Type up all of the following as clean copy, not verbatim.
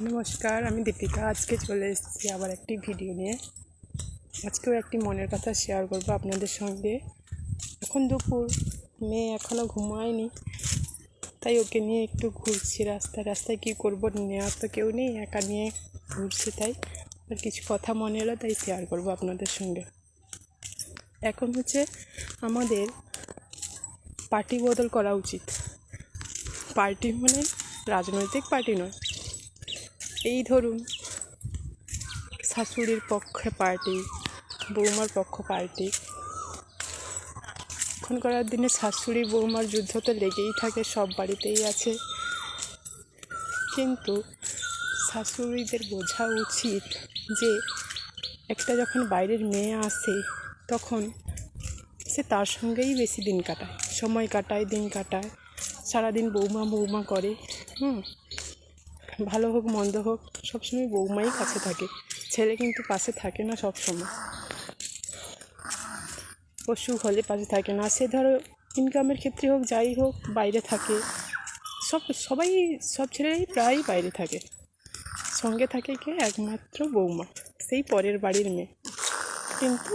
নমস্কার, আমি দীপিকা। আজকে চলে এসেছি আবার একটি ভিডিও নিয়ে। আজকেও একটি মনের কথা শেয়ার করব আপনাদের সঙ্গে। এখন দুপুর, মেয়ে এখনও ঘুমায়নি, তাই ওকে নিয়ে একটু ঘুরছি রাস্তায় কী করবো, নেওয়ার তো কেউ নেই, একা নিয়ে ঘুরছি। তাই আর কিছু কথা মনে এলো, তাই শেয়ার করব আপনাদের সঙ্গে। এখন হচ্ছে আমাদের পার্টি বদল করা উচিত। পার্টি মানে রাজনৈতিক পার্টি নয়। এই ধরুন, শাশুড়ির পক্ষে পার্টি, বৌমার পক্ষ পার্টি। এখনকার দিনে শাশুড়ি বৌমার যুদ্ধ তো লেগেই থাকে, সব বাড়িতেই আছে। কিন্তু শাশুড়িদের বোঝা উচিত যে একটা যখন বাইরের মেয়ে আসে, তখন সে তার সঙ্গেই বেশি দিন কাটায়, সময় কাটায়, দিন কাটায়, সারাদিন বৌমা বৌমা করে। ভালো হোক মন্দ হোক, সবসময় বৌমাই কাছে থাকে, ছেলে কিন্তু পাশে থাকে না সবসময়। অসুখ হলে পাশে থাকে না। সে ধরো ইনকামের ক্ষেত্রে হোক, যাই হোক, বাইরে থাকে। সব ছেলেরাই প্রায় বাইরে থাকে। সঙ্গে থাকে কে? একমাত্র বৌমা, সেই পরের বাড়ির মেয়ে। কিন্তু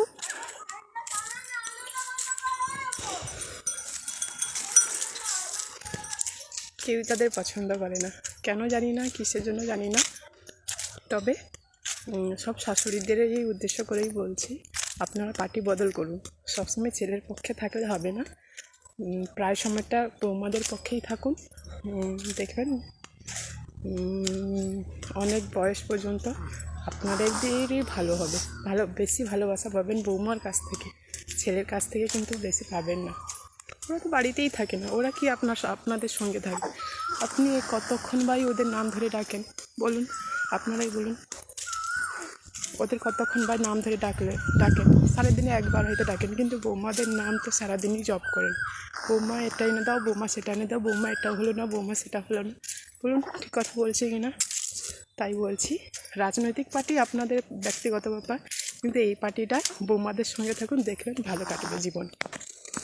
কেউ তাদের পছন্দ করে না, কেন জানি না, কিসের জন্য জানি না। তবে সব শাশুড়িদেরই উদ্দেশ্য করেই বলছি, আপনারা পার্টি বদল করুন। সবসময় ছেলের পক্ষে থাকলে হবে না, প্রায় সময়টা বৌমাদের পক্ষেই থাকুন। দেখবেন অনেক বয়স পর্যন্ত আপনাদেরই ভালো হবে, বেশি ভালোবাসা পাবেন বৌমার কাছ থেকে, ছেলের কাছ থেকে কিন্তু বেশি পাবেন না। ওরা তো বাড়িতেই থাকে না, ওরা কি আপনাদের সঙ্গে থাকবে? আপনি কতক্ষণ বাই ওদের নাম ধরে ডাকেন বলুন, আপনারাই বলুন। ওদের কতক্ষণ বা নাম ধরে ডাকেন? সারাদিনে একবার হয়তো ডাকেন, কিন্তু বৌমাদের নাম তো সারাদিনই জপ করেন। বৌমা এটা এনে দাও, বৌমা সেটা এনে দাও, বৌমা এটা হলো না, বৌমা সেটা হলো না। বলুন ঠিক কথা বলছি কি না? তাই বলছি, রাজনৈতিক পার্টি আপনাদের ব্যক্তিগত ব্যাপার, কিন্তু এই পার্টিটা বৌমাদের সঙ্গে থাকুন, দেখবেন ভালো কাটবে জীবন।